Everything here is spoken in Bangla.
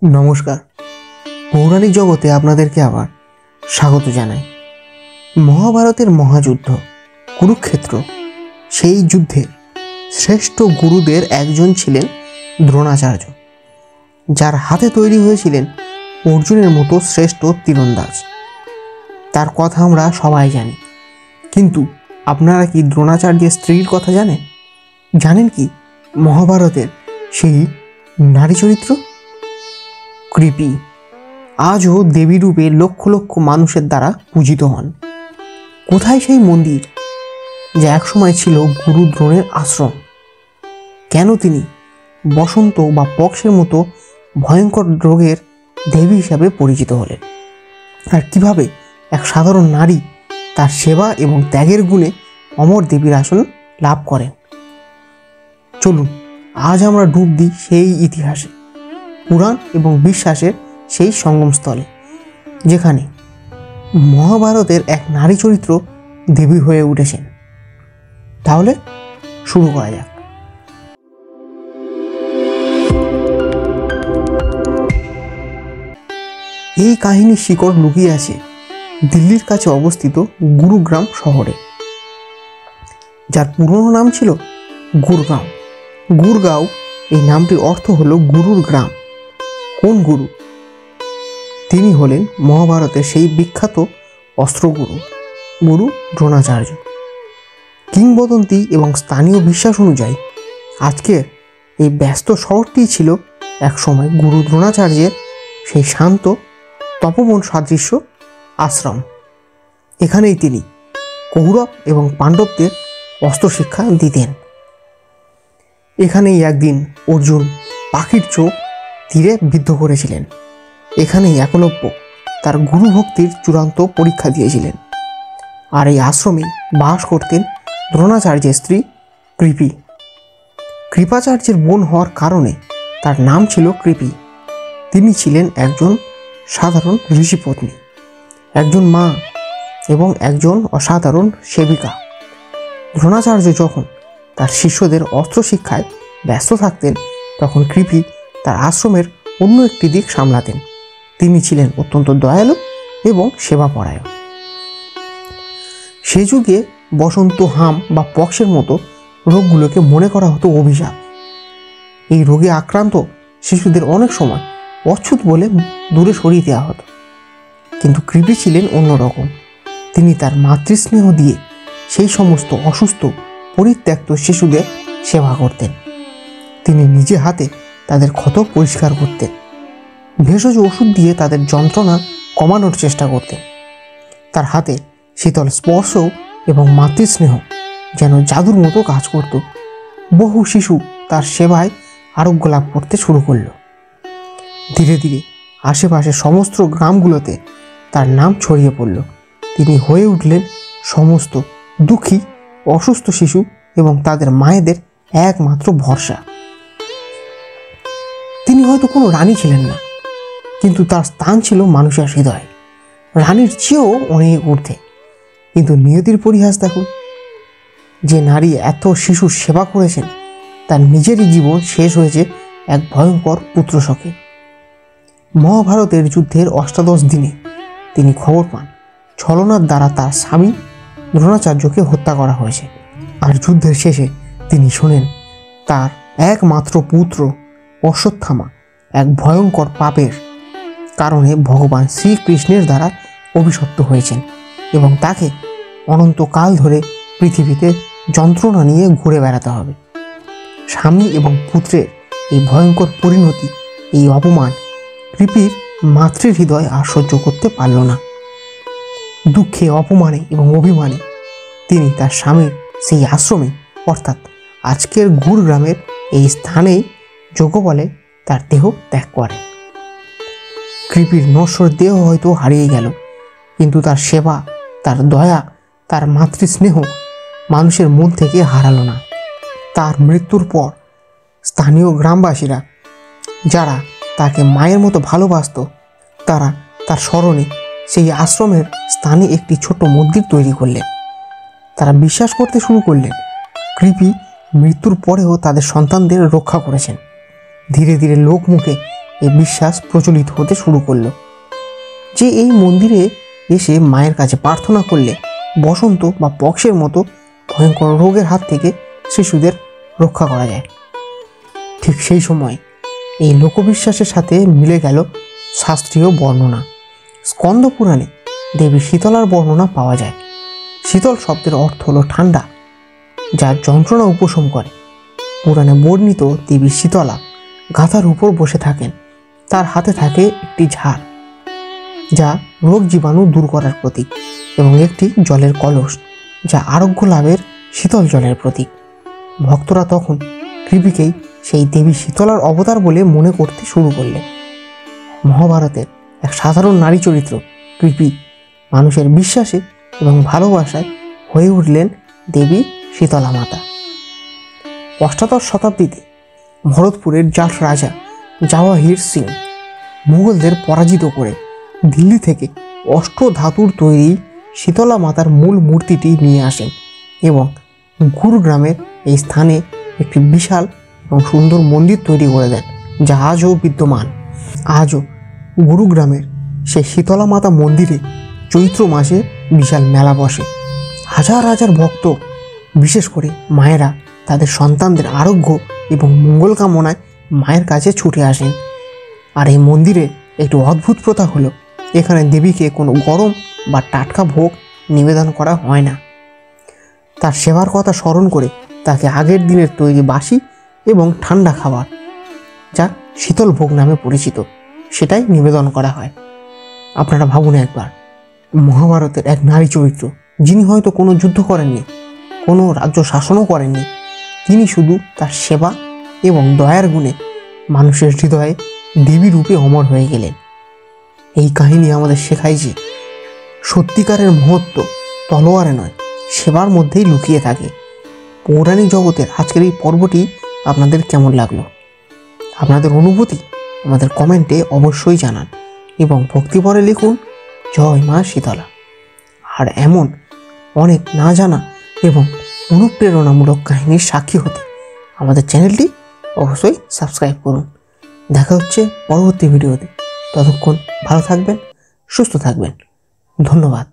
নমস্কার। পৌরাণিক জগতে আপনাদেরকে আবার স্বাগত জানাই। মহাভারতের মহাযুদ্ধ কুরুক্ষেত্র, সেই যুদ্ধে শ্রেষ্ঠ গুরুদের একজন ছিলেন দ্রোণাচার্য, যার হাতে তৈরি হয়েছিলেন অর্জুনের মতো শ্রেষ্ঠ তীরন্দাজ। তার কথা আমরা সবাই জানি, কিন্তু আপনারা কি দ্রোণাচার্যের স্ত্রীর কথা জানেন? জানেন কি মহাভারতের সেই নারী চরিত্র কৃপি আজও দেবী রূপে লক্ষ লক্ষ মানুষের দ্বারা পূজিত হন? কোথায় সেই মন্দির যা একসময় ছিল গুরু দ্রোণের আশ্রম? কেন তিনি বসন্ত বা পক্সের মতো ভয়ঙ্কর রোগের দেবী হিসাবে পরিচিত হলেন? আর কিভাবে এক সাধারণ নারী তার সেবা এবং ত্যাগের গুণে অমর দেবীর আসন লাভ করেন? চলুন আজ আমরা ডুব দিই সেই ইতিহাসে, পুরাণ এবং বিশ্বাসের সেই সঙ্গমস্থলে, যেখানে মহাভারতের এক নারী চরিত্র দেবী হয়ে উঠেছেন। তাহলে শুরু করা যাক। এই কাহিনীর শিকড় লুকিয়ে আছে দিল্লির কাছে অবস্থিত গুরুগ্রাম শহরে, যার পুরনো নাম ছিল গুরগাঁও। গুরগাঁও এই নামটির অর্থ হলো গুরুর গ্রাম। কোন গুরু? তিনি হলেন মহাভারতের সেই বিখ্যাত অস্ত্রগুরু গুরু দ্রোণাচার্য। কিংবদন্তি এবং স্থানীয় বিশ্বাস অনুযায়ী আজকের এই ব্যস্ত শহরটি ছিল একসময় গুরু দ্রোণাচার্যের সেই শান্ত তপবন সাদৃশ্য আশ্রম। এখানেই তিনি কৌরব এবং পাণ্ডবদের অস্ত্র শিক্ষা দিতেন। এখানেই একদিন অর্জুন পাখির চোখ তীরে বিদ্ধ করেছিলেন। এখানেই একলব্য তার গুরু ভক্তির চূড়ান্ত পরীক্ষা দিয়েছিলেন। আর এই আশ্রমে বাস করতেন দ্রোণাচার্যের স্ত্রী কৃপি। কৃপাচার্যের বোন হওয়ার কারণে তার নাম ছিল কৃপি। তিনি ছিলেন একজন সাধারণ ঋষিপত্নী, একজন মা এবং একজন অসাধারণ সেবিকা। দ্রোণাচার্য যখন তার শিষ্যদের অস্ত্র শিক্ষায় ব্যস্ত থাকতেন, তখন কৃপি তার আশ্রমের অন্য একটি দিক সামলাতেন। তিনি ছিলেন অত্যন্ত দয়ালু এবং সেবাপরায়ণ। সে যুগে বসন্ত, হাম বা পক্সের মতো রোগগুলোকে মনে করা হতো অভিশাপ। এই রোগে আক্রান্ত শিশুদের অনেক সময় অচ্ছুত বলে দূরে সরিয়ে দেওয়া হতো, কিন্তু কৃপি ছিলেন অন্যরকম। তিনি তার মাতৃস্নেহ দিয়ে সেই সমস্ত অসুস্থ পরিত্যক্ত শিশুদের সেবা করতেন। তিনি নিজে হাতে তাদের ক্ষত পরিষ্কার করতেন, ভেষজ ওষুধ দিয়ে তাদের যন্ত্রণা কমানোর চেষ্টা করতেন। তার হাতে শীতল স্পর্শ এবং মাতৃস্নেহ যেন জাদুর মতো কাজ করত। বহু শিশু তার সেবায় আরোগ্য লাভ করতে শুরু করল। ধীরে ধীরে আশেপাশের সমস্ত গ্রামগুলোতে তার নাম ছড়িয়ে পড়ল। তিনি হয়ে উঠলেন সমস্ত দুঃখী অসুস্থ শিশু এবং তাদের মায়েদের একমাত্র ভরসা। তিনি হয়তো কোনো রানী ছিলেন না, কিন্তু তার স্থান ছিল মানুষের হৃদয়ে, রানীর চেয়েও অনেক ঊর্ধ্বে। কিন্তু নিয়তির পরিহাস দেখুন, যে নারী এত শিশুর সেবা করেছেন, তার নিজেরই জীবন শেষ হয়েছে এক ভয়ঙ্কর পুত্রশোকে। মহাভারতের যুদ্ধের অষ্টাদশ দিনে তিনি খবর পান ছলনার দ্বারা তার স্বামী দ্রোণাচার্যকে হত্যা করা হয়েছে। আর যুদ্ধের শেষে তিনি শোনেন তার একমাত্র পুত্র অশ্বত্থামা এক ভয়ঙ্কর পাপের কারণে ভগবান শ্রীকৃষ্ণের দ্বারা অভিশপ্ত হয়েছেন এবং তাকে অনন্তকাল ধরে পৃথিবীতে যন্ত্রণা নিয়ে ঘুরে বেড়াতে হবে। স্বামী এবং পুত্রের এই ভয়ঙ্কর পরিণতি, এই অপমান কৃপির মাতৃ হৃদয় আর সহ্য করতে পারল না। দুঃখে, অপমানে এবং অভিমানে তিনি তার স্বামীর সেই আশ্রমে, অর্থাৎ আজকের গুরগ্রামের এই স্থানেই যোগবলে তার দেহ ত্যাগ করেন। কৃপির নশ্বর দেহ হয়তো হারিয়ে গেল, কিন্তু তার সেবা, তার দয়া, তার মাতৃস্নেহ মানুষের মন থেকে হারালো না। তার মৃত্যুর পর স্থানীয় গ্রামবাসীরা, যারা তাকে মায়ের মতো ভালোবাসত, তারা তার স্মরণে সেই আশ্রমের স্থানে একটি ছোট মন্দির তৈরি করলেন। তারা বিশ্বাস করতে শুরু করলেন কৃপি মৃত্যুর পরেও তাদের সন্তানদের রক্ষা করেছেন। ধীরে ধীরে লোকমুখে এই বিশ্বাস প্রচলিত হতে শুরু করলো যে এই মন্দিরে এসে মায়ের কাছে প্রার্থনা করলে বসন্ত বা পক্সের মতো ভয়ঙ্কর রোগের হাত থেকে শিশুদের রক্ষা করা যায়। ঠিক সেই সময় এই লোকবিশ্বাসের সাথে মিলে গেল শাস্ত্রীয় বর্ণনা। স্কন্দ পুরাণে দেবী শীতলার বর্ণনা পাওয়া যায়। শীতল শব্দের অর্থ হলো ঠান্ডা, যা যন্ত্রণা উপশম করে। পুরাণে বর্ণিত দেবী শীতলা গাধার উপর বসে থাকেন, তার হাতে থাকে একটি ঝাড় যা রোগ জীবাণু দূর করার প্রতীক, এবং একটি জলের কলস যা আরোগ্য লাভের শীতল জলের প্রতীক। ভক্তরা তখন কৃপিকেই সেই দেবী শীতলার অবতার বলে মনে করতে শুরু করলেন। মহাভারতের এক সাধারণ নারী চরিত্র কৃপি মানুষের বিশ্বাসে এবং ভালোবাসায় হয়ে উঠলেন দেবী শীতলা মাতা। অষ্টাদশ শতাব্দীতে ভরতপুরের জাট রাজা জাওয়াহির সিং মুঘলদের পরাজিত করে দিল্লি থেকে অষ্টধাতুর তৈরি শীতলা মাতার মূল মূর্তিটি নিয়ে আসেন এবং গুরুগ্রামের এই স্থানে একটি বিশাল এবং সুন্দর মন্দির তৈরি করে দেন, যা আজও বিদ্যমান। আজও গুরুগ্রামের সেই শীতলা মাতা মন্দিরে চৈত্র মাসে বিশাল মেলা বসে। হাজার হাজার ভক্ত, বিশেষ করে মায়েরা, তাদের সন্তানদের আরোগ্য এবং মঙ্গল কামনায় মায়ের কাছে ছুটে আসেন। আর এই মন্দিরে একটি অদ্ভুত প্রথা হলো, এখানে দেবীকে কোনো গরম বা টাটকা ভোগ নিবেদন করা হয় না। তার সেবার কথা স্মরণ করে তাকে আগের দিনের তৈরি বাসি এবং ঠান্ডা খাবার, যা শীতল ভোগ নামে পরিচিত, সেটাই নিবেদন করা হয়। আপনারা ভাবুন একবার, মহাভারতের এক নারী চরিত্র, যিনি হয়তো কোনো যুদ্ধ করেননি, কোনো রাজ্য শাসনও করেননি, তিনি শুধু তার সেবা এবং দয়ার গুণে মানুষের হৃদয়ে দেবী রূপে অমর হয়ে গেলেন। এই কাহিনী আমাদের শেখায় যে সত্যিকারের মহত্ব তলোয়ারে নয়, সেবার মধ্যেই লুকিয়ে থাকে। পৌরাণিক জগতের আজকের এই পর্বটি আপনাদের কেমন লাগলো? আপনাদের অনুভূতি আমাদের কমেন্টে অবশ্যই জানান এবং ভক্তিভরে লিখুন জয় মা শীতলা। আর এমন অনেক না জানা এবং অনুপ্রেরণামূলক কাহিনীর সাক্ষী হতে আমাদের চ্যানেলটি অবশ্যই সাবস্ক্রাইব করুন। দেখা হচ্ছে পরবর্তী ভিডিওতে। ততক্ষণ ভালো থাকবেন, সুস্থ থাকবেন। ধন্যবাদ।